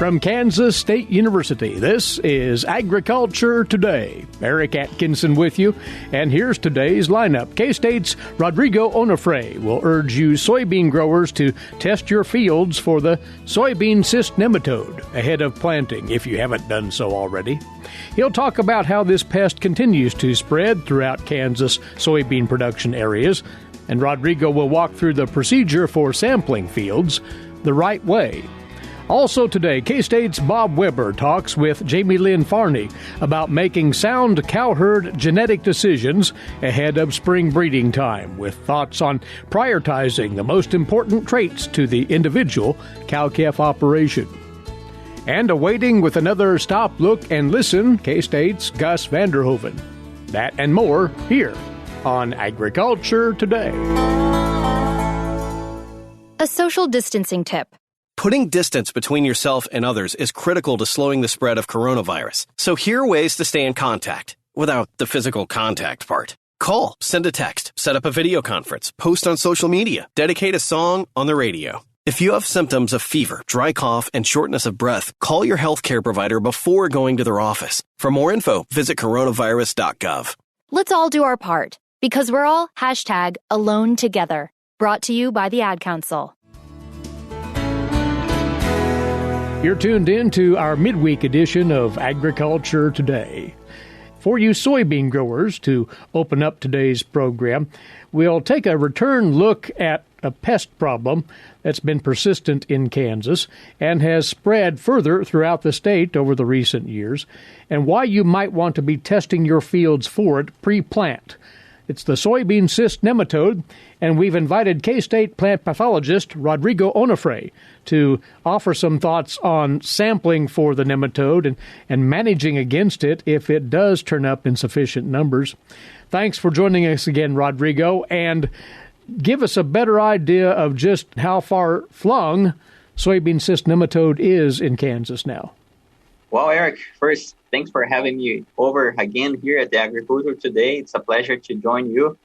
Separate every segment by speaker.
Speaker 1: from Kansas State University, this is Agriculture Today. Eric Atkinson with you, and here's today's lineup. K-State's Rodrigo Onofre will urge you soybean growers to test your fields for the Soybean Cyst Nematode ahead of planting, if you haven't done so already. He'll talk about how this pest continues to spread throughout Kansas soybean production areas, and Rodrigo will walk through the procedure for sampling fields the right way. Also today, K-State's Bob Weaber talks with Jaymelynn Farney about making sound cowherd genetic decisions ahead of spring breeding time, with thoughts on prioritizing the most important traits to the individual cow-calf operation. And awaiting with another Stop, Look, and Listen, K-State's Gus Vanderhoeven. That and more here on Agriculture Today.
Speaker 2: A social distancing tip.
Speaker 3: Putting distance between yourself and others is critical to slowing the spread of coronavirus. So here are ways to stay in contact without the physical contact part. Call, send a text, set up a video conference, post on social media, dedicate a song on the radio. If you have symptoms of fever, dry cough, and shortness of breath, call your healthcare provider before going to their office. For more info, visit coronavirus.gov.
Speaker 2: Let's all do our part, because we're all #AloneTogether. Brought to you by the Ad Council.
Speaker 1: You're tuned in to our midweek edition of Agriculture Today. For you soybean growers, to open up today's program, we'll take a return look at a pest problem that's been persistent in Kansas and has spread further throughout the state over the recent years, and why you might want to be testing your fields for it pre-plant. It's the Soybean Cyst Nematode, and we've invited K-State plant pathologist Rodrigo Onofre to offer some thoughts on sampling for the nematode and managing against it if it does turn up in sufficient numbers. Thanks for joining us again, Rodrigo, and give us a better idea of just how far flung Soybean Cyst Nematode is in Kansas now.
Speaker 4: Well, Eric, first, thanks for having me over again here at the Agriculture Today. It's a pleasure to join you.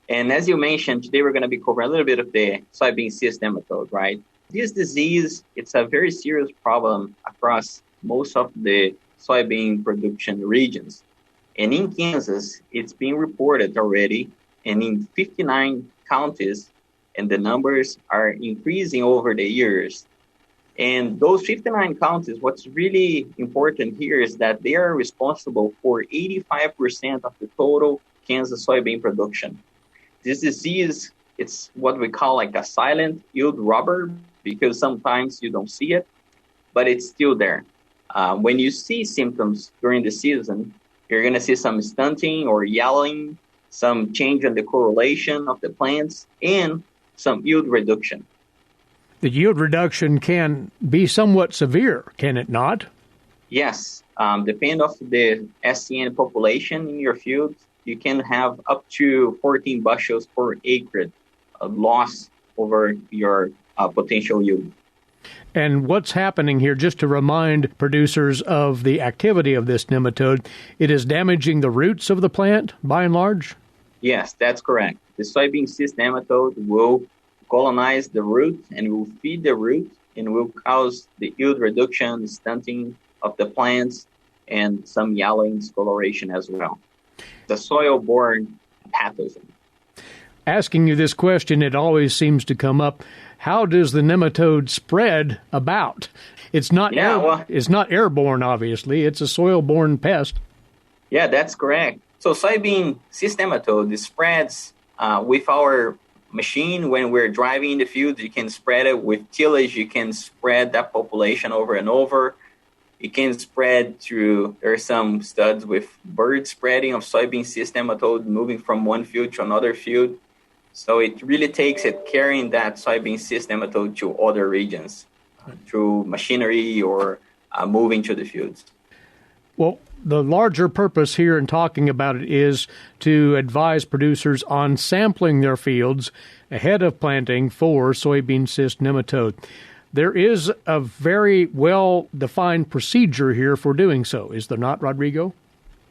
Speaker 4: And as you mentioned, today we're going to be covering a little bit of the Soybean Cyst Nematode, right? This disease, it's a very serious problem across most of the soybean production regions. And in Kansas, it's being reported already, and in 59 counties, and the numbers are increasing over the years. And those 59 counties, what's really important here is that they are responsible for 85% of the total Kansas soybean production. This disease, it's what we call like a silent yield robber, because sometimes you don't see it, but it's still there. When you see symptoms during the season, you're going to see some stunting or yellowing, some change in the correlation of the plants, and some yield reduction.
Speaker 1: The yield reduction can be somewhat severe, can it not?
Speaker 4: Yes. Depending on the SCN population in your field, you can have up to 14 bushels per acre loss over your potential yield.
Speaker 1: And what's happening here, just to remind producers of the activity of this nematode, it is damaging the roots of the plant, by and large?
Speaker 4: Yes, that's correct. The soybean cyst nematode will colonize the root and will feed the root and will cause the yield reduction, stunting of the plants, and some yellowing discoloration as well. The soil-borne pathogen.
Speaker 1: Asking you this question, it always seems to come up. How does the nematode spread about? It's not it's not airborne, obviously. It's a soil-borne pest.
Speaker 4: Yeah, that's correct. So soybean cyst nematode spreads with our machine. When we're driving in the field, you can spread it with tillage. You can spread that population over and over. It can spread through, there are some studies with bird spreading of soybean cyst nematode moving from one field to another field. So it really takes it carrying that soybean cyst nematode to other regions through machinery or moving to the fields.
Speaker 1: Well, the larger purpose here in talking about it is to advise producers on sampling their fields ahead of planting for soybean cyst nematode. There is a very well-defined procedure here for doing so, is there not, Rodrigo?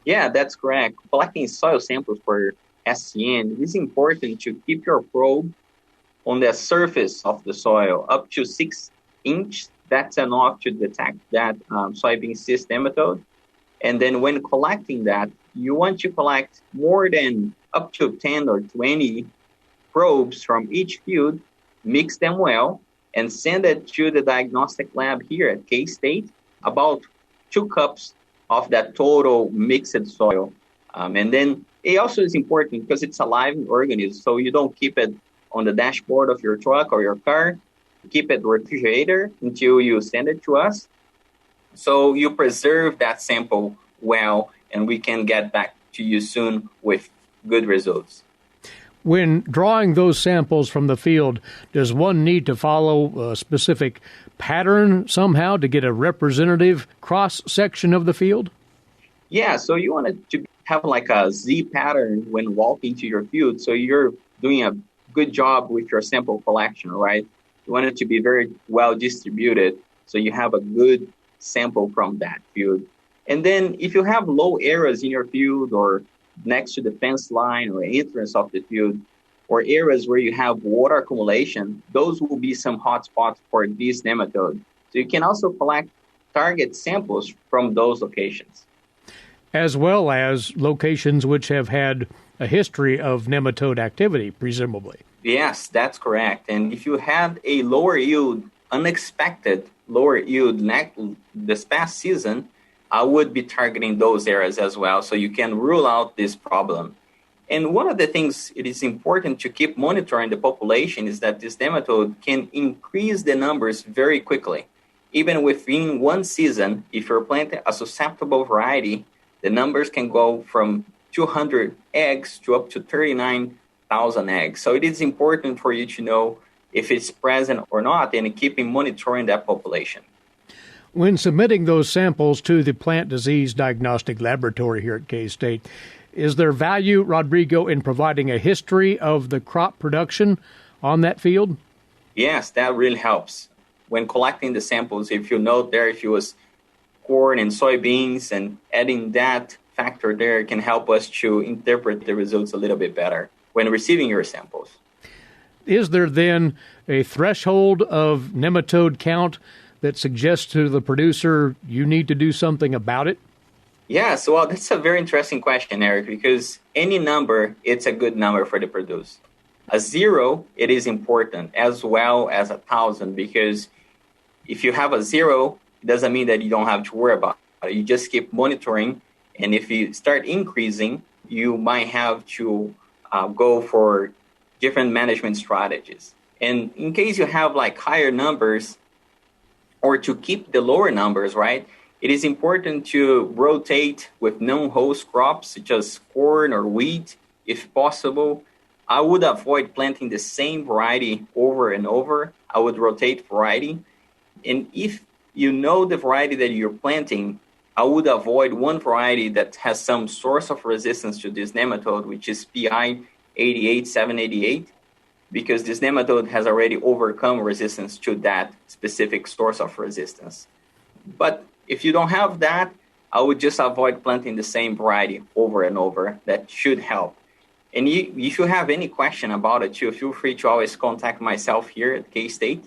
Speaker 4: Yeah, that's correct. Collecting soil samples for SCN, it is important to keep your probe on the surface of the soil up to 6 inch. That's enough to detect that soybean cyst nematode. And then when collecting that, you want to collect more than up to 10 or 20 probes from each field, mix them well, and send it to the diagnostic lab here at K-State, about 2 cups of that total mixed soil. And then it also is important because it's a live organism, so you don't keep it on the dashboard of your truck or your car. Keep it refrigerator until you send it to us. So you preserve that sample well, and we can get back to you soon with good results.
Speaker 1: When drawing those samples from the field, does one need to follow a specific pattern somehow to get a representative cross-section of the field?
Speaker 4: Yeah, so you want it to have like a Z pattern when walking to your field, so you're doing a good job with your sample collection, right? You want it to be very well distributed, so you have a good sample from that field. And then if you have low areas in your field or next to the fence line or entrance of the field, or areas where you have water accumulation, those will be some hotspots for this nematode. So you can also collect target samples from those locations.
Speaker 1: As well as locations which have had a history of nematode activity, presumably.
Speaker 4: Yes, that's correct. And if you had a lower yield, unexpected lower yield this past season, I would be targeting those areas as well, so you can rule out this problem. And one of the things it is important to keep monitoring the population is that this nematode can increase the numbers very quickly. Even within one season, if you're planting a susceptible variety, the numbers can go from 200 eggs to up to 39,000 eggs. So it is important for you to know if it's present or not and keeping monitoring that population.
Speaker 1: When submitting those samples to the Plant Disease Diagnostic Laboratory here at K-State, is there value, Rodrigo, in providing a history of the crop production on that field?
Speaker 4: Yes, that really helps. When collecting the samples, if you note there, if it was corn and soybeans, and adding that factor there can help us to interpret the results a little bit better when receiving your samples.
Speaker 1: Is there then a threshold of nematode count that suggests to the producer you need to do something about it?
Speaker 4: Yes, well, that's a very interesting question, Eric, because any number, it's a good number for the producer. A 0, it is important, as well as 1,000, because if you have a 0, it doesn't mean that you don't have to worry about it. You just keep monitoring, and if you start increasing, you might have to go for different management strategies. And in case you have like higher numbers, or to keep the lower numbers, right, it is important to rotate with non-host crops such as corn or wheat, if possible. I would avoid planting the same variety over and over. I would rotate variety. And if you know the variety that you're planting, I would avoid one variety that has some source of resistance to this nematode, which is PI 88788, because this nematode has already overcome resistance to that specific source of resistance. But if you don't have that, I would just avoid planting the same variety over and over. That should help. And if you have any question about it too, feel free to always contact myself here at K-State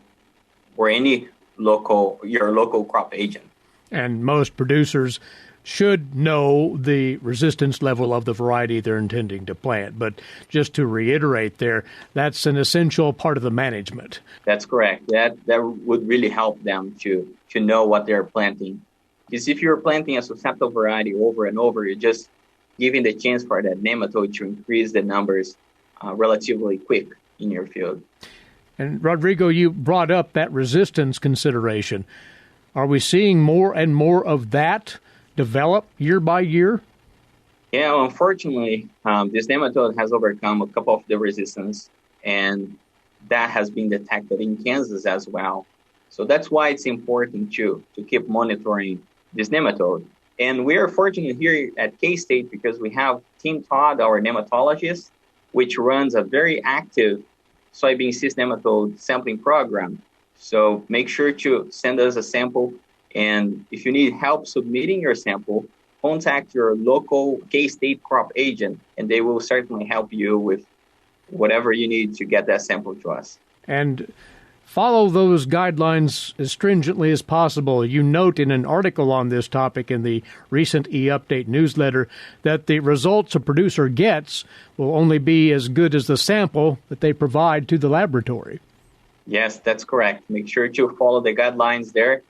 Speaker 4: or your local crop agent.
Speaker 1: And most producers should know the resistance level of the variety they're intending to plant. But just to reiterate there, that's an essential part of the management.
Speaker 4: That's correct. That would really help them to know what they're planting. Because if you're planting a susceptible variety over and over, you're just giving the chance for that nematode to increase the numbers relatively quick in your field.
Speaker 1: And Rodrigo, you brought up that resistance consideration. Are we seeing more and more of that develop year by year?
Speaker 4: Yeah, unfortunately, this nematode has overcome a couple of the resistance, and that has been detected in Kansas as well. So that's why it's important to keep monitoring this nematode. And we are fortunate here at K-State because we have Tim Todd, our nematologist, which runs a very active soybean cyst nematode sampling program. So make sure to send us a sample. And if you need help submitting your sample, contact your local K-State crop agent, and they will certainly help you with whatever you need to get that sample to us.
Speaker 1: And follow those guidelines as stringently as possible. You note in an article on this topic in the recent e-update newsletter that the results a producer gets will only be as good as the sample that they provide to the laboratory.
Speaker 4: Yes, that's correct. Make sure to follow the guidelines there.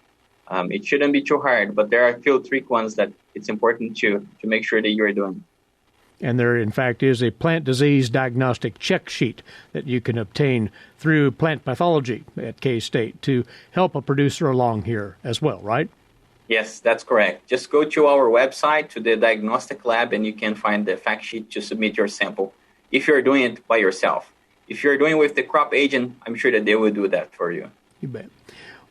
Speaker 4: It shouldn't be too hard, but there are a few trick ones that it's important to make sure that you're doing.
Speaker 1: And there, in fact, is a plant disease diagnostic check sheet that you can obtain through plant pathology at K-State to help a producer along here as well, right?
Speaker 4: Yes, that's correct. Just go to our website, to the diagnostic lab, and you can find the fact sheet to submit your sample if you're doing it by yourself. If you're doing it with the crop agent, I'm sure that they will do that for you.
Speaker 1: You bet.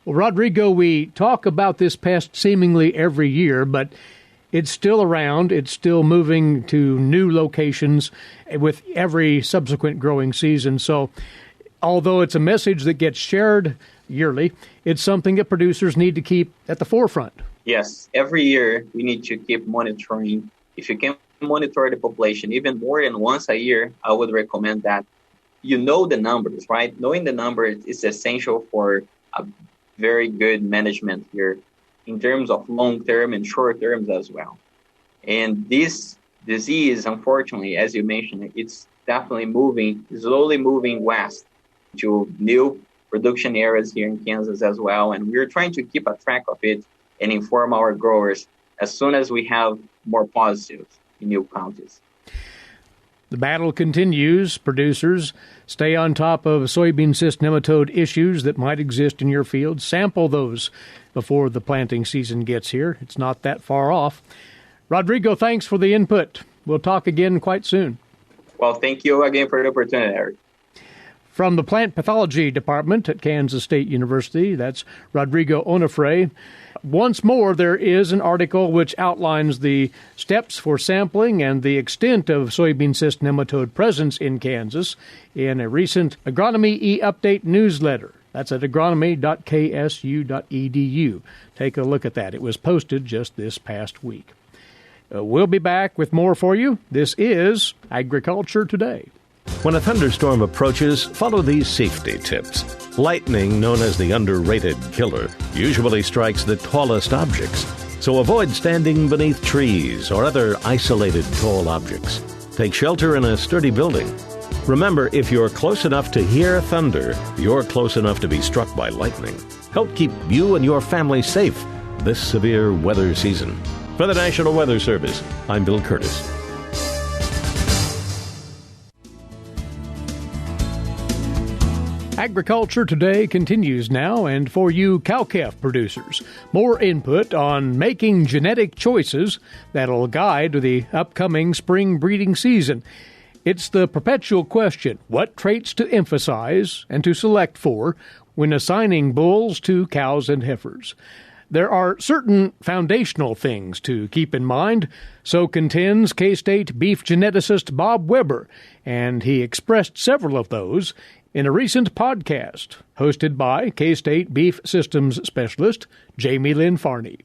Speaker 1: Well, Rodrigo, we talk about this pest seemingly every year, but it's still around. It's still moving to new locations with every subsequent growing season. So although it's a message that gets shared yearly, it's something that producers need to keep at the forefront.
Speaker 4: Yes, every year we need to keep monitoring. If you can monitor the population even more than once a year, I would recommend that. You know the numbers, right? Knowing the numbers is essential for a very good management here in terms of long-term and short-term as well. And this disease, unfortunately, as you mentioned, it's definitely slowly moving west to new production areas here in Kansas as well. And we're trying to keep a track of it and inform our growers as soon as we have more positives in new counties.
Speaker 1: The battle continues. Producers, stay on top of soybean cyst nematode issues that might exist in your field. Sample those before the planting season gets here. It's not that far off. Rodrigo, thanks for the input. We'll talk again quite soon.
Speaker 4: Well, thank you again for the opportunity, Eric.
Speaker 1: From the Plant Pathology Department at Kansas State University, that's Rodrigo Onofre. Once more, there is an article which outlines the steps for sampling and the extent of soybean cyst nematode presence in Kansas in a recent Agronomy e-update newsletter. That's at agronomy.ksu.edu. Take a look at that. It was posted just this past week. We'll be back with more for you. This is Agriculture Today.
Speaker 5: When a thunderstorm approaches, follow these safety tips. Lightning, known as the underrated killer, usually strikes the tallest objects, so avoid standing beneath trees or other isolated tall objects. Take shelter in a sturdy building. Remember, if you're close enough to hear thunder, you're close enough to be struck by lightning. Help keep you and your family safe this severe weather season. For the National Weather Service, I'm Bill Curtis.
Speaker 1: Agriculture Today continues now, and for you cow-calf producers, more input on making genetic choices that'll guide the upcoming spring breeding season. It's the perpetual question, what traits to emphasize and to select for when assigning bulls to cows and heifers. There are certain foundational things to keep in mind, so contends K-State beef geneticist Bob Weaber, and he expressed several of those in a recent podcast hosted by K-State Beef Systems Specialist Jaymelynn Farney.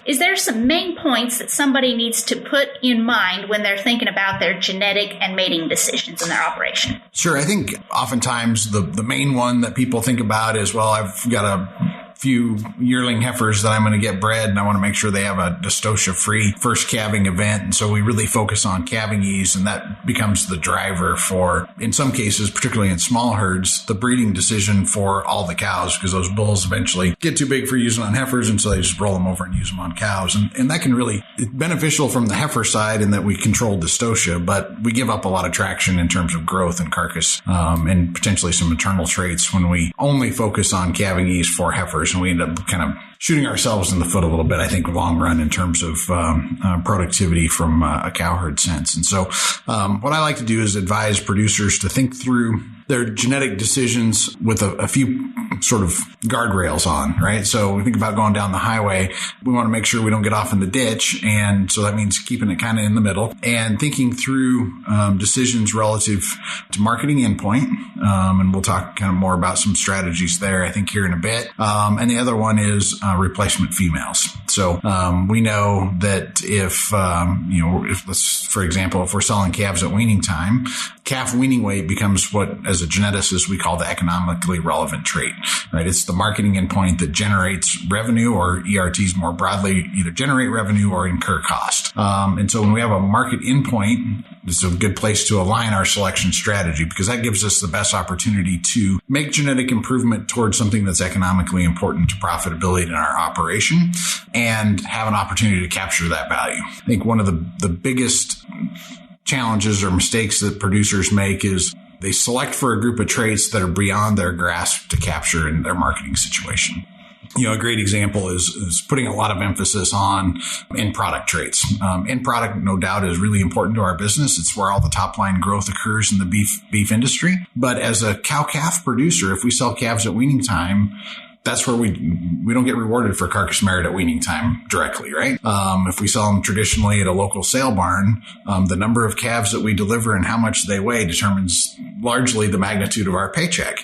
Speaker 6: Is there some main points that somebody needs to put in mind when they're thinking about their genetic and mating decisions in their operation?
Speaker 7: Sure. I think oftentimes the main one that people think about is, well, I've got a few yearling heifers that I'm going to get bred, and I want to make sure they have a dystocia-free first calving event. And so we really focus on calving ease, and that becomes the driver for, in some cases, particularly in small herds, the breeding decision for all the cows, because those bulls eventually get too big for using on heifers, and so they just roll them over and use them on cows. And that can really be beneficial from the heifer side in that we control dystocia, but we give up a lot of traction in terms of growth and carcass, and potentially some maternal traits when we only focus on calving ease for heifers. And we end up kind of shooting ourselves in the foot a little bit, I think, long run in terms of productivity from a cow herd sense. And so what I like to do is advise producers to think through their genetic decisions with a few sort of guardrails on, right? So we think about going down the highway. We want to make sure we don't get off in the ditch. And so that means keeping it kind of in the middle and thinking through decisions relative to marketing endpoint, And we'll talk kind of more about some strategies there, I think, here in a bit. And the other one is replacement females. So we know that if let's, for example, if we're selling calves at weaning time, calf weaning weight becomes what, as a geneticist, we call the economically relevant trait, right? It's the marketing endpoint that generates revenue, or ERTs more broadly either generate revenue or incur cost. And so when we have a market endpoint, it's a good place to align our selection strategy, because that gives us the best opportunity to make genetic improvement towards something that's economically important to profitability in our operation and have an opportunity to capture that value. I think one of the biggest challenges or mistakes that producers make is they select for a group of traits that are beyond their grasp to capture in their marketing situation. A great example is putting a lot of emphasis on end product traits. End product, no doubt, is really important to our business. It's where all the top line growth occurs in the beef industry. But as a cow-calf producer, if we sell calves at weaning time, that's where we don't get rewarded for carcass merit at weaning time directly, right? If we sell them traditionally at a local sale barn, the number of calves that we deliver and how much they weigh determines largely the magnitude of our paycheck.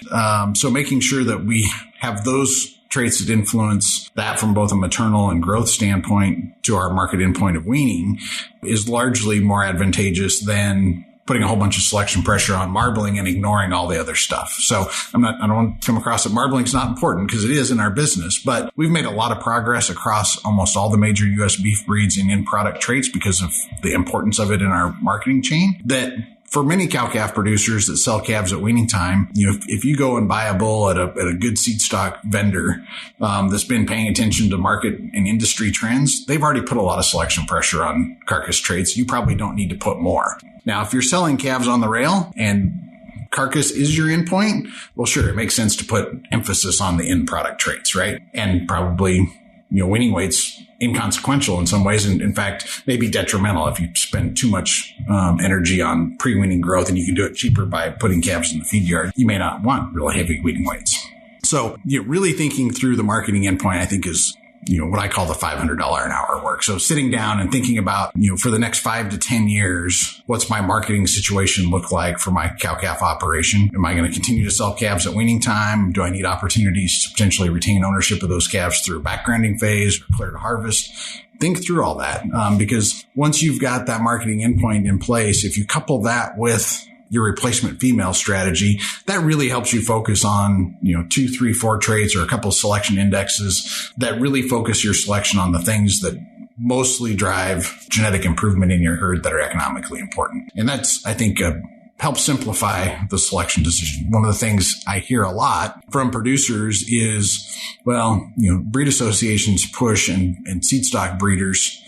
Speaker 7: So making sure that we have those traits that influence that from both a maternal and growth standpoint to our market endpoint of weaning is largely more advantageous than putting a whole bunch of selection pressure on marbling and ignoring all the other stuff. So I don't want to come across that marbling is not important, because it is in our business, but we've made a lot of progress across almost all the major U.S. beef breeds in end product traits because of the importance of it in our marketing chain. That for many cow-calf producers that sell calves at weaning time, if you go and buy a bull at a good seed stock vendor that's been paying attention to market and industry trends, they've already put a lot of selection pressure on carcass traits. You probably don't need to put more. Now, if you're selling calves on the rail and carcass is your endpoint, well, sure, it makes sense to put emphasis on the end product traits, right? And probably, weaning weight's inconsequential in some ways, and in fact, maybe detrimental if you spend too much energy on pre-weaning growth and you can do it cheaper by putting calves in the feed yard. You may not want really heavy weaning weights. So, really thinking through the marketing endpoint, I think, is what I call the $500 an hour work. So sitting down and thinking about, for the next 5 to 10 years, what's my marketing situation look like for my cow-calf operation? Am I going to continue to sell calves at weaning time? Do I need opportunities to potentially retain ownership of those calves through a backgrounding phase or clear to harvest? Think through all that, because once you've got that marketing endpoint in place, if you couple that with your replacement female strategy, that really helps you focus on, 2, 3, 4 traits or a couple of selection indexes that really focus your selection on the things that mostly drive genetic improvement in your herd that are economically important. And that's, I think, helps simplify the selection decision. One of the things I hear a lot from producers is, breed associations push and seed stock breeders,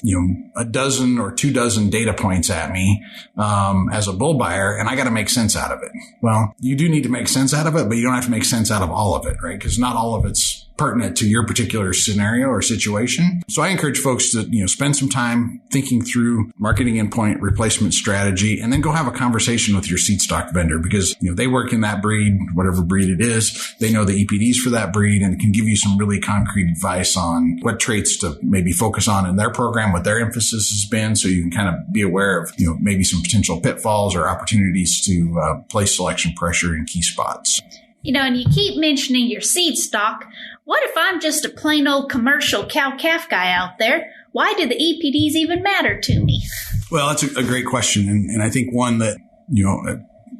Speaker 7: a dozen or 2 dozen data points at me, as a bull buyer, and I got to make sense out of it. Well, you do need to make sense out of it, but you don't have to make sense out of all of it, right? Because not all of it's pertinent to your particular scenario or situation. So I encourage folks to, spend some time thinking through marketing endpoint replacement strategy, and then go have a conversation with your seed stock vendor, because, they work in that breed, whatever breed it is. They know the EPDs for that breed and can give you some really concrete advice on what traits to maybe focus on in their program, what their emphasis has been, so you can kind of be aware of, maybe some potential pitfalls or opportunities to place selection pressure in key spots.
Speaker 6: And you keep mentioning your seed stock. What if I'm just a plain old commercial cow-calf guy out there? Why do the EPDs even matter to me?
Speaker 7: Well, that's a great question. And I think one that,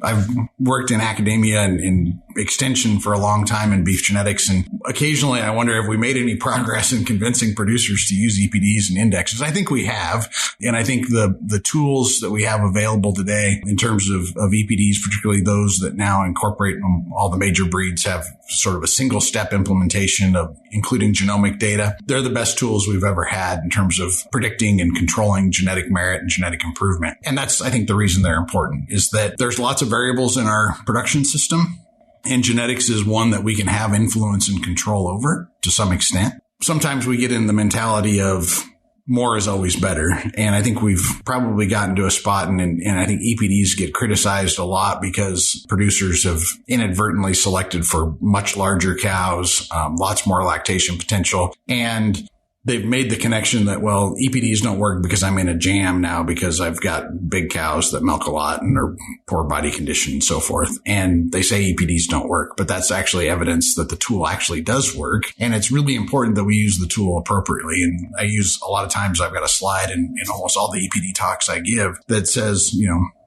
Speaker 7: I've worked in academia and in extension for a long time in beef genetics. And occasionally I wonder if we made any progress in convincing producers to use EPDs and indexes. I think we have. And I think the tools that we have available today in terms of EPDs, particularly those that now incorporate all the major breeds, have sort of a single step implementation of including genomic data. They're the best tools we've ever had in terms of predicting and controlling genetic merit and genetic improvement. And that's, I think, the reason they're important, is that there's lots of variables in our production system. And genetics is one that we can have influence and control over to some extent. Sometimes we get in the mentality of more is always better. And I think we've probably gotten to a spot, and I think EPDs get criticized a lot because producers have inadvertently selected for much larger cows, lots more lactation potential. And they've made the connection that, well, EPDs don't work because I'm in a jam now because I've got big cows that milk a lot and are poor body condition and so forth. And they say EPDs don't work, but that's actually evidence that the tool actually does work. And it's really important that we use the tool appropriately. And I use a lot of times, I've got a slide in almost all the EPD talks I give that says,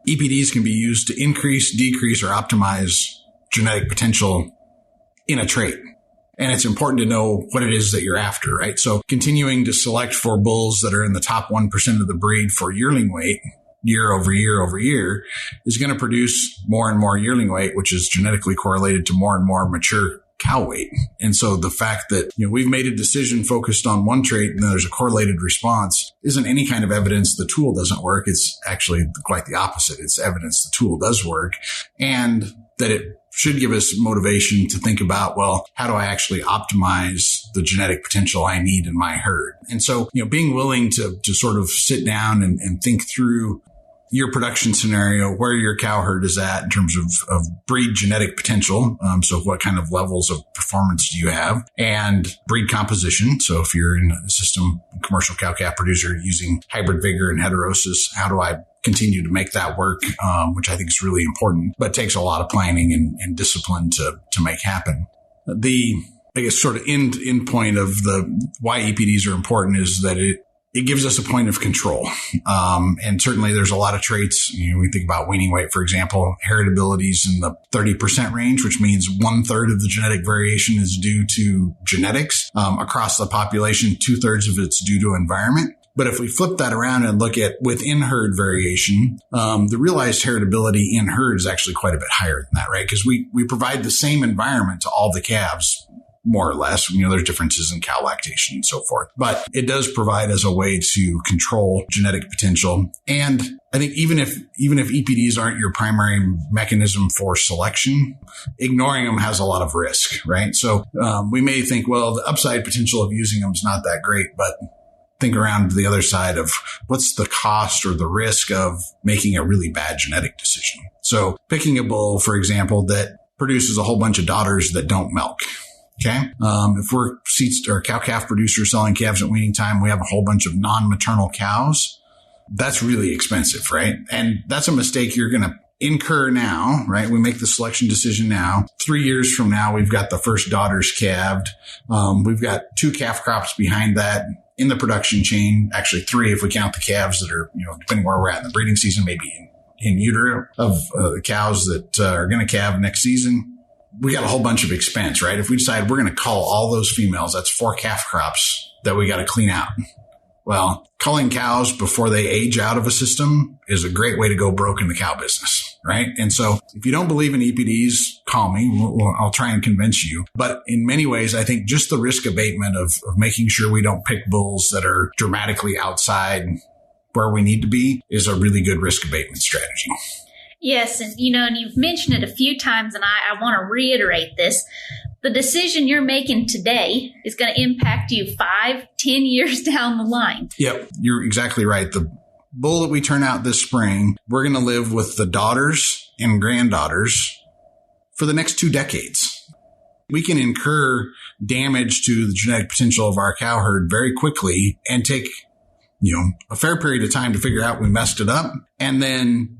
Speaker 7: EPDs can be used to increase, decrease, or optimize genetic potential in a trait. And it's important to know what it is that you're after, right? So continuing to select for bulls that are in the top 1% of the breed for yearling weight year over year over year is going to produce more and more yearling weight, which is genetically correlated to more and more mature cow weight. And so the fact that, we've made a decision focused on one trait and then there's a correlated response isn't any kind of evidence the tool doesn't work. It's actually quite the opposite. It's evidence the tool does work, and that it should give us motivation to think about, well, how do I actually optimize the genetic potential I need in my herd? And so, being willing to sort of sit down and think through your production scenario, where your cow herd is at in terms of breed genetic potential. So what kind of levels of performance do you have, and breed composition. So if you're in a system, commercial cow-calf producer using hybrid vigor and heterosis, how do I continue to make that work, which I think is really important, but takes a lot of planning and discipline to make happen. The, I guess, sort of end point of the why EPDs are important is that it gives us a point of control. And certainly there's a lot of traits. We think about weaning weight, for example, heritability is in the 30% range, which means 1/3 of the genetic variation is due to genetics. Across the population, 2/3 of it's due to environment. But if we flip that around and look at within herd variation, the realized heritability in herd is actually quite a bit higher than that, right? Because we provide the same environment to all the calves, more or less. There's differences in cow lactation and so forth, but it does provide us a way to control genetic potential. And I think even if EPDs aren't your primary mechanism for selection, ignoring them has a lot of risk, right? So we may think, well, the upside potential of using them is not that great, but think around to the other side of what's the cost or the risk of making a really bad genetic decision. So picking a bull, for example, that produces a whole bunch of daughters that don't milk. Okay. If we're seats or cow-calf producers selling calves at weaning time, we have a whole bunch of non-maternal cows. That's really expensive, right? And that's a mistake you're going to incur now, right? We make the selection decision now. 3 years from now, we've got the first daughters calved. We've got 2 calf crops behind that in the production chain. Actually 3 if we count the calves that are, depending where we're at in the breeding season, maybe in utero of the cows that are going to calve next season. We got a whole bunch of expense, right? If we decide we're going to cull all those females, that's 4 calf crops that we got to clean out. Well, culling cows before they age out of a system is a great way to go broke in the cow business, right? And so if you don't believe in EPDs, call me. I'll try and convince you. But in many ways, I think just the risk abatement of making sure we don't pick bulls that are dramatically outside where we need to be is a really good risk abatement strategy.
Speaker 6: Yes, and you've mentioned it a few times, and I want to reiterate this. The decision you're making today is going to impact you 5-10 years down the line. Yep,
Speaker 7: you're exactly right. The bull that we turn out this spring, we're going to live with the daughters and granddaughters for the next 2 decades. We can incur damage to the genetic potential of our cow herd very quickly and take, a fair period of time to figure out we messed it up, and then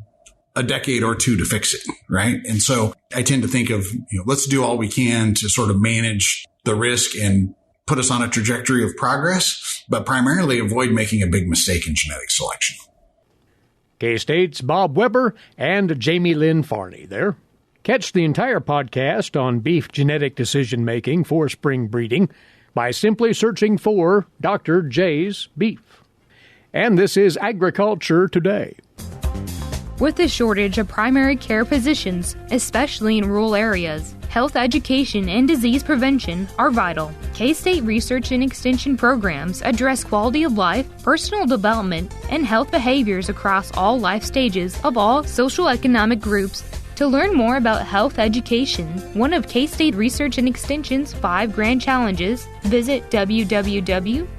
Speaker 7: a decade or 2 to fix it, right? And so I tend to think of, let's do all we can to sort of manage the risk and put us on a trajectory of progress, but primarily avoid making a big mistake in genetic selection.
Speaker 1: K-State's Bob Weaber and Jaymelynn Farney there. Catch the entire podcast on beef genetic decision-making for spring breeding by simply searching for Dr. J's Beef. And this is Agriculture Today.
Speaker 8: With the shortage of primary care physicians, especially in rural areas, health education and disease prevention are vital. K-State research and extension programs address quality of life, personal development, and health behaviors across all life stages of all social economic groups. To learn more about health education, one of K-State Research and Extension's 5 grand challenges, visit www.ksre.ksu.edu.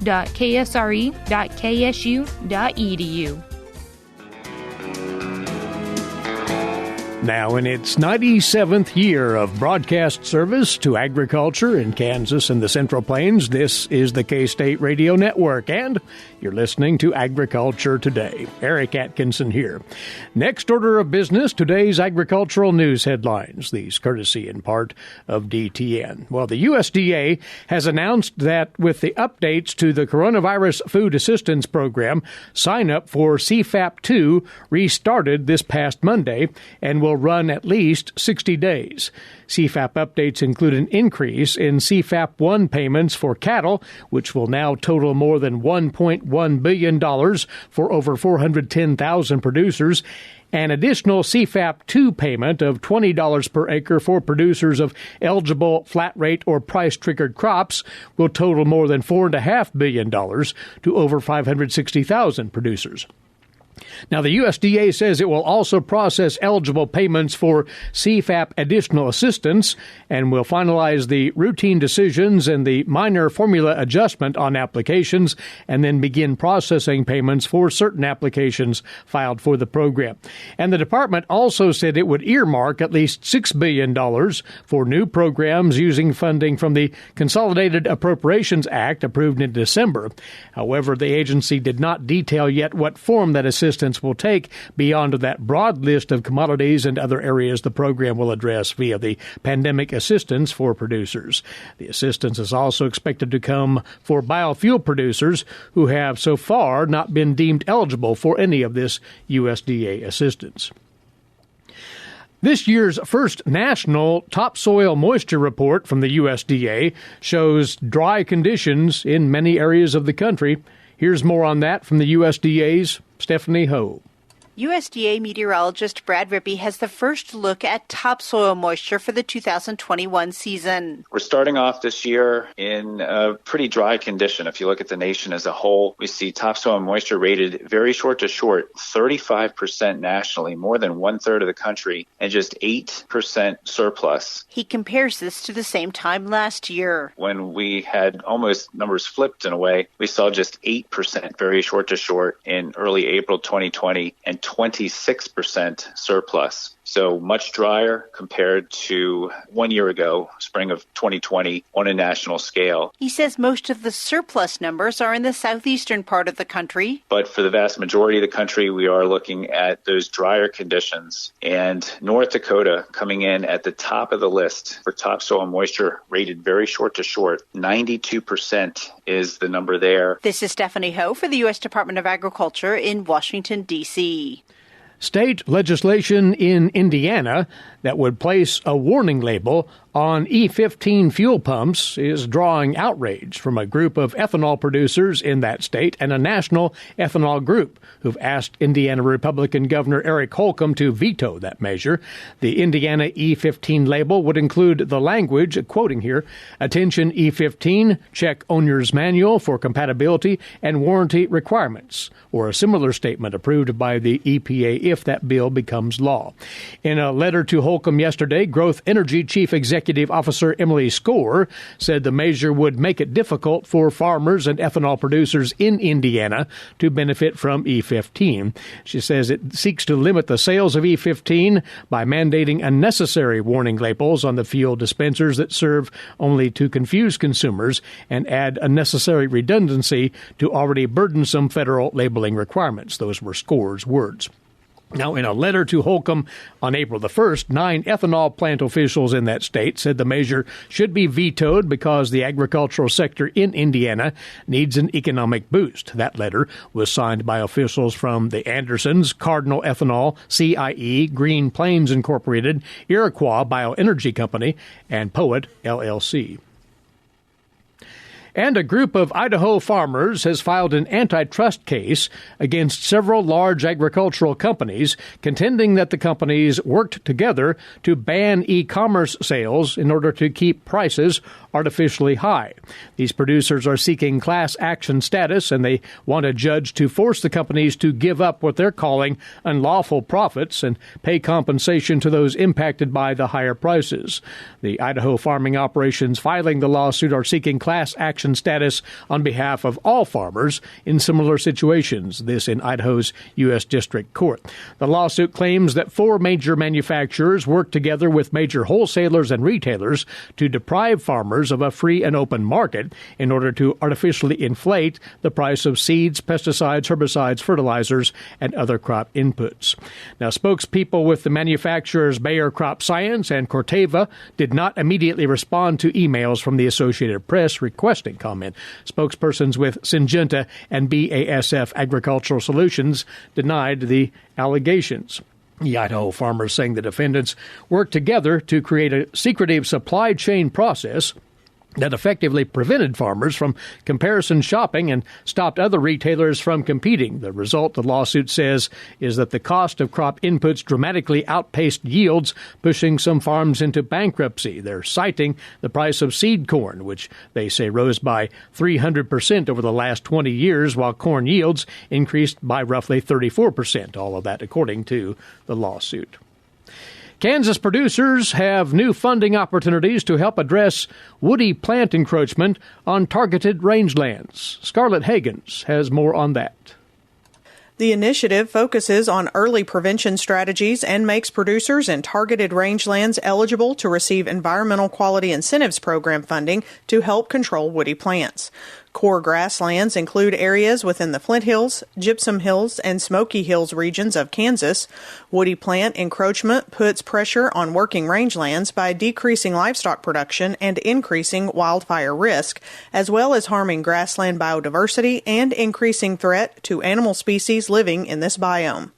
Speaker 1: Now, in its 97th year of broadcast service to agriculture in Kansas and the Central Plains, this is the K-State Radio Network, and you're listening to Agriculture Today. Eric Atkinson here. Next order of business, today's agricultural news headlines, these courtesy in part of DTN. Well, the USDA has announced that with the updates to the Coronavirus Food Assistance Program, sign-up for CFAP-2 restarted this past Monday and will run at least 60 days. CFAP updates include an increase in CFAP-1 payments for cattle, which will now total more than $1.1 billion for over 410,000 producers, an additional CFAP-2 payment of $20 per acre for producers of eligible flat rate or price-triggered crops will total more than $4.5 billion to over 560,000 producers. Now, the USDA says it will also process eligible payments for CFAP additional assistance and will finalize the routine decisions and the minor formula adjustment on applications and then begin processing payments for certain applications filed for the program. And the department also said it would earmark at least $6 billion for new programs using funding from the Consolidated Appropriations Act approved in December. However, the agency did not detail yet what form that assistance will take beyond that broad list of commodities and other areas the program will address via the pandemic assistance for producers. The assistance is also expected to come for biofuel producers who have so far not been deemed eligible for any of this USDA assistance. This year's first national topsoil moisture report from the USDA shows dry conditions in many areas of the country. Here's more on that from the USDA's Stephanie Ho.
Speaker 9: USDA meteorologist Brad Rippey has the first look at topsoil moisture for the 2021 season.
Speaker 10: We're starting off this year in a pretty dry condition. If you look at the nation as a whole, we see topsoil moisture rated very short to short, 35% nationally, more than one-third of the country, and just 8% surplus.
Speaker 9: He compares this to the same time last year.
Speaker 10: When we had almost numbers flipped in a way, we saw just 8% very short to short in early April 2020 and 26% surplus. So much drier compared to 1 year ago, spring of 2020, on a national scale.
Speaker 9: He says most of the surplus numbers are in the southeastern part of the country.
Speaker 10: But for the vast majority of the country, we are looking at those drier conditions. And North Dakota coming in at the top of the list for topsoil moisture rated very short to short. 92% is the number there.
Speaker 9: This is Stephanie Ho for the U.S. Department of Agriculture in Washington, D.C.
Speaker 1: State legislation in Indiana that would place a warning label on E15 fuel pumps is drawing outrage from a group of ethanol producers in that state and a national ethanol group who've asked Indiana Republican Governor Eric Holcomb to veto that measure. The Indiana E15 label would include the language, quoting here, "Attention E15, check owner's manual for compatibility and warranty requirements," or a similar statement approved by the EPA if that bill becomes law. In a letter to Holcomb yesterday, Growth Energy Chief Executive Officer Emily Score said the measure would make it difficult for farmers and ethanol producers in Indiana to benefit from E15. She says it seeks to limit the sales of E15 by mandating unnecessary warning labels on the fuel dispensers that serve only to confuse consumers and add unnecessary redundancy to already burdensome federal labeling requirements. Those were Score's words. Now, in a letter to Holcomb on April the 1st, 9 ethanol plant officials in that state said the measure should be vetoed because the agricultural sector in Indiana needs an economic boost. That letter was signed by officials from the Andersons, Cardinal Ethanol, CIE, Green Plains Incorporated, Iroquois Bioenergy Company, and Poet, LLC. And a group of Idaho farmers has filed an antitrust case against several large agricultural companies, contending that the companies worked together to ban e-commerce sales in order to keep prices artificially high. These producers are seeking class action status, and they want a judge to force the companies to give up what they're calling unlawful profits and pay compensation to those impacted by the higher prices. The Idaho farming operations filing the lawsuit are seeking class action protection status on behalf of all farmers in similar situations, this in Idaho's U.S. District Court. The lawsuit claims that 4 major manufacturers worked together with major wholesalers and retailers to deprive farmers of a free and open market in order to artificially inflate the price of seeds, pesticides, herbicides, fertilizers, and other crop inputs. Now, spokespeople with the manufacturers Bayer Crop Science and Corteva did not immediately respond to emails from the Associated Press requesting comment. Spokespersons with Syngenta and BASF Agricultural Solutions denied the allegations. The Idaho farmers saying the defendants worked together to create a secretive supply chain process that effectively prevented farmers from comparison shopping and stopped other retailers from competing. The result, the lawsuit says, is that the cost of crop inputs dramatically outpaced yields, pushing some farms into bankruptcy. They're citing the price of seed corn, which they say rose by 300% over the last 20 years, while corn yields increased by roughly 34%, all of that according to the lawsuit. Kansas producers have new funding opportunities to help address woody plant encroachment on targeted rangelands. Scarlett Hagens has more on that.
Speaker 11: The initiative focuses on early prevention strategies and makes producers in targeted rangelands eligible to receive Environmental Quality Incentives Program funding to help control woody plants. Core grasslands include areas within the Flint Hills, Gypsum Hills, and Smoky Hills regions of Kansas. Woody plant encroachment puts pressure on working rangelands by decreasing livestock production and increasing wildfire risk, as well as harming grassland biodiversity and increasing threat to animal species living in this biome.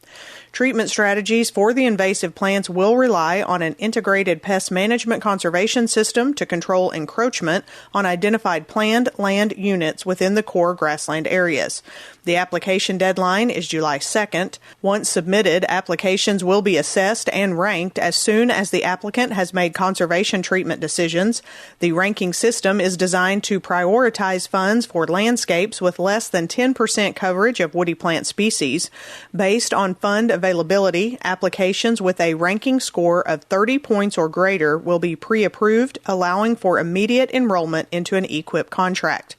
Speaker 11: Treatment strategies for the invasive plants will rely on an integrated pest management conservation system to control encroachment on identified planned land units within the core grassland areas. The application deadline is July 2nd. Once submitted, applications will be assessed and ranked as soon as the applicant has made conservation treatment decisions. The ranking system is designed to prioritize funds for landscapes with less than 10% coverage of woody plant species. Based on fund availability, applications with a ranking score of 30 points or greater will be pre-approved, allowing for immediate enrollment into an EQIP contract.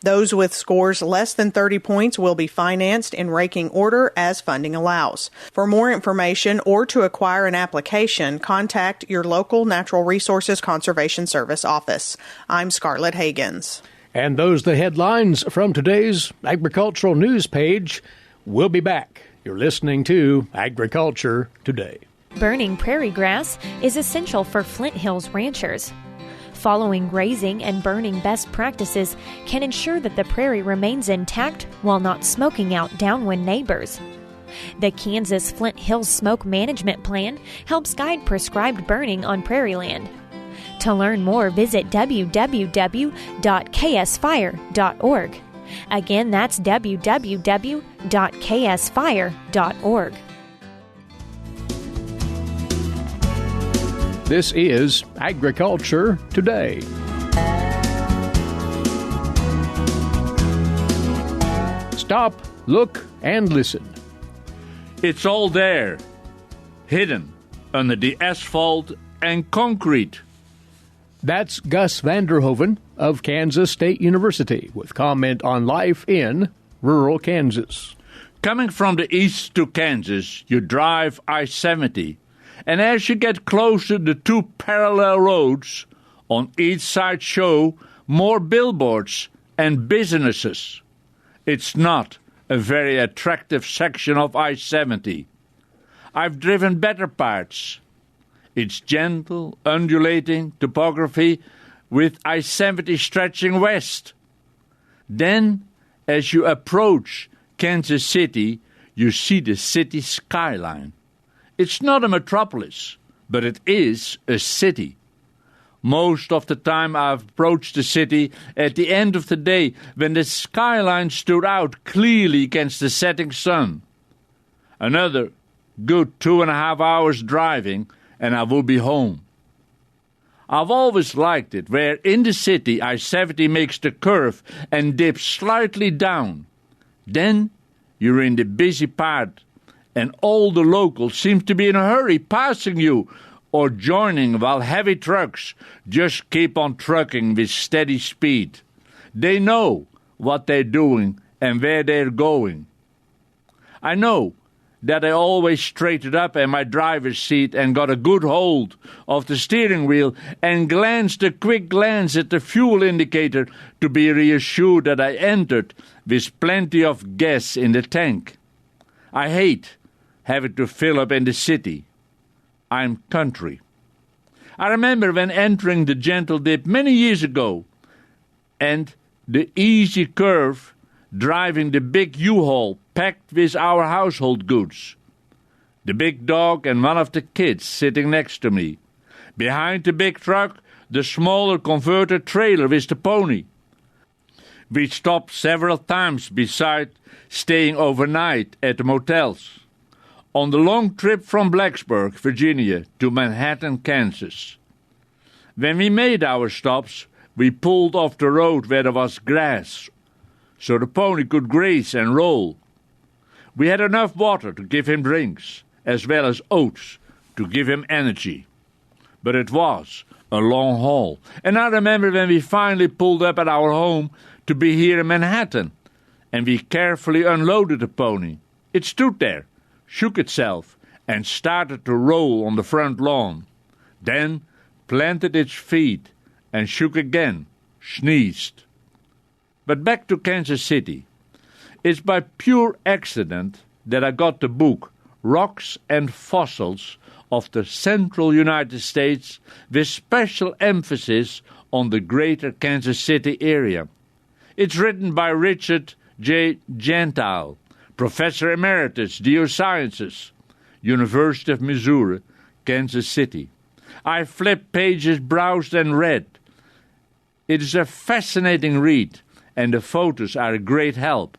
Speaker 11: Those with scores less than 30 points will be financed in ranking order as funding allows. For more information or to acquire an application, contact your local Natural Resources Conservation Service office. I'm Scarlett Hagens.
Speaker 1: And those are the headlines from today's agricultural news page. We'll be back. You're listening to Agriculture Today.
Speaker 12: Burning prairie grass is essential for Flint Hills ranchers. Following grazing and burning best practices can ensure that the prairie remains intact while not smoking out downwind neighbors. The Kansas Flint Hills Smoke Management Plan helps guide prescribed burning on prairie land. To learn more, visit www.ksfire.org. Again, that's www.ksfire.org.
Speaker 1: This is Agriculture Today. Stop, look, and listen.
Speaker 13: It's all there, hidden under the asphalt and concrete.
Speaker 1: That's Gus Vanderhoeven of Kansas State University with comment on life in rural Kansas.
Speaker 13: Coming from the east to Kansas, you drive I-70. And as you get closer, the two parallel roads on each side show more billboards and businesses. It's not a very attractive section of I-70. I've driven better parts. It's gentle, undulating topography with I-70 stretching west. Then, as you approach Kansas City, you see the city skyline. It's not a metropolis, but it is a city. Most of the time I've approached the city at the end of the day when the skyline stood out clearly against the setting sun. Another good 2.5 hours driving and I will be home. I've always liked it where in the city I-70 makes the curve and dips slightly down. Then you're in the busy part and all the locals seem to be in a hurry passing you or joining while heavy trucks just keep on trucking with steady speed. They know what they're doing and where they're going. I know that I always straightened up in my driver's seat and got a good hold of the steering wheel and glanced a quick glance at the fuel indicator to be reassured that I entered with plenty of gas in the tank. I hate having to fill up in the city. I'm country. I remember when entering the gentle dip many years ago and the easy curve driving the big U-Haul packed with our household goods. The big dog and one of the kids sitting next to me. Behind the big truck, the smaller converted trailer with the pony. We stopped several times besides staying overnight at the motels. On the long trip from Blacksburg, Virginia, to Manhattan, Kansas. When we made our stops, we pulled off the road where there was grass, so the pony could graze and roll. We had enough water to give him drinks, as well as oats to give him energy. But it was a long haul, and I remember when we finally pulled up at our home to be here in Manhattan, and we carefully unloaded the pony. It stood there, shook itself, and started to roll on the front lawn. Then planted its feet and shook again, sneezed. But back to Kansas City. It's by pure accident that I got the book Rocks and Fossils of the Central United States with special emphasis on the greater Kansas City area. It's written by Richard J. Gentile, Professor Emeritus, Geosciences, University of Missouri, Kansas City. I flipped pages, browsed and read. It is a fascinating read, and the photos are a great help.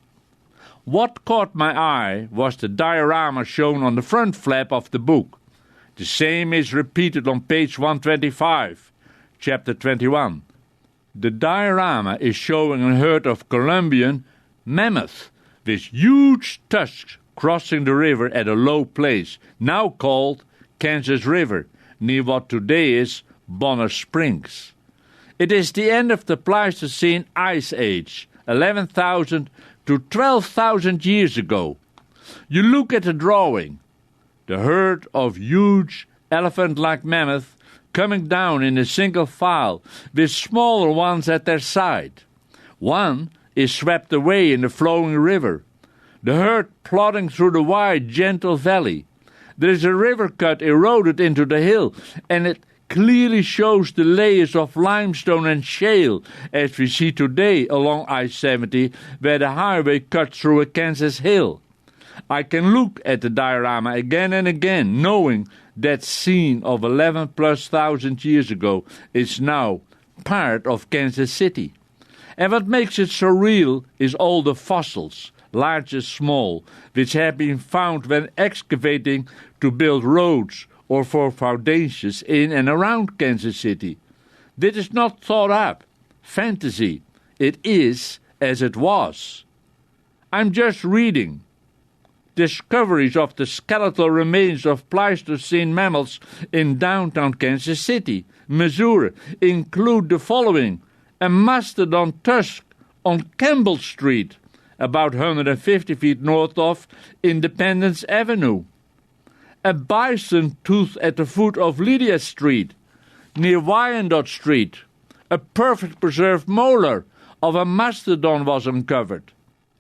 Speaker 13: What caught my eye was the diorama shown on the front flap of the book. The same is repeated on page 125, chapter 21. The diorama is showing a herd of Colombian mammoth with huge tusks crossing the river at a low place, now called Kansas River, near what today is Bonner Springs. It is the end of the Pleistocene Ice Age, 11,000 to 12,000 years ago. You look at the drawing, the herd of huge elephant-like mammoths coming down in a single file with smaller ones at their side. One is swept away in the flowing river, the herd plodding through the wide, gentle valley. There is a river cut eroded into the hill, and it clearly shows the layers of limestone and shale as we see today along I-70 where the highway cuts through a Kansas hill. I can look at the diorama again and again, knowing that scene of 11,000+ years ago is now part of Kansas City. And what makes it so real is all the fossils, large and small, which have been found when excavating to build roads or for foundations in and around Kansas City. This is not thought up, fantasy. It is as it was. I'm just reading. Discoveries of the skeletal remains of Pleistocene mammals in downtown Kansas City, Missouri, include the following: a mastodon tusk on Campbell Street, about 150 feet north of Independence Avenue. A bison tooth at the foot of Lydia Street, near Wyandotte Street. A perfect preserved molar of a mastodon was uncovered.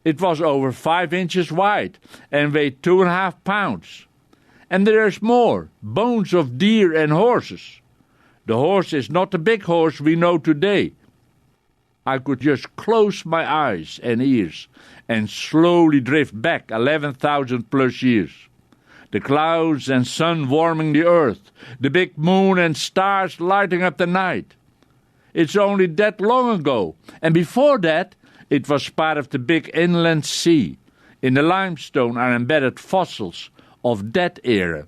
Speaker 13: It was over 5 inches wide and weighed 2.5 pounds. And there is more, bones of deer and horses. The horse is not the big horse we know today. I could just close my eyes and ears and slowly drift back 11,000+ years. The clouds and sun warming the earth, the big moon and stars lighting up the night. It's only that long ago, and before that, it was part of the big inland sea. In the limestone are embedded fossils of that era.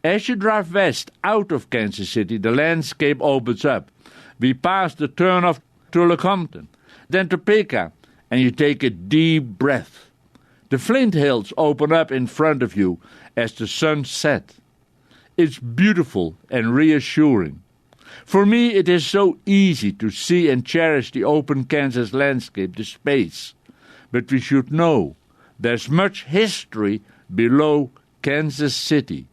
Speaker 13: As you drive west out of Kansas City, the landscape opens up. We pass the turnoff to Lecompton, then Topeka, and you take a deep breath. The Flint Hills open up in front of you as the sun sets. It's beautiful and reassuring. For me, it is so easy to see and cherish the open Kansas landscape, the space. But we should know there's much history below Kansas City.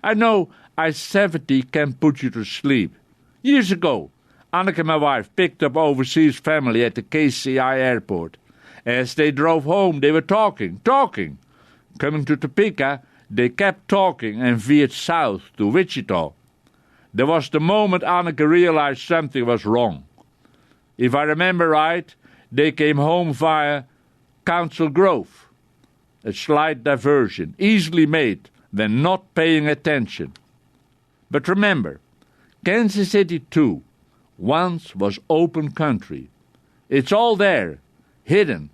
Speaker 13: I know I-70 can put you to sleep. Years ago, Anneke, my wife, picked up overseas family at the KCI airport. As they drove home, they were talking. Coming to Topeka, they kept talking and veered south to Wichita. There was the moment Anneke realized something was wrong. If I remember right, they came home via Council Grove. A slight diversion, easily made when not paying attention. But remember, Kansas City too once was open country. It's all there, hidden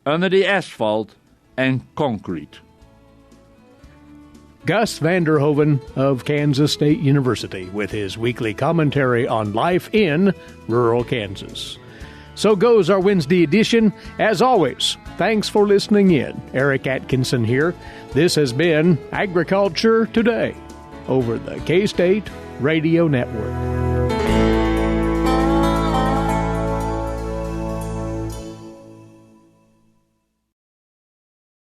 Speaker 13: under the asphalt and concrete.
Speaker 1: Gus Vander Hoeven of Kansas State University with his weekly commentary on life in rural Kansas. So goes our Wednesday edition. As always, thanks for listening in. Eric Atkinson here. This has been Agriculture Today over the K-State Radio Network.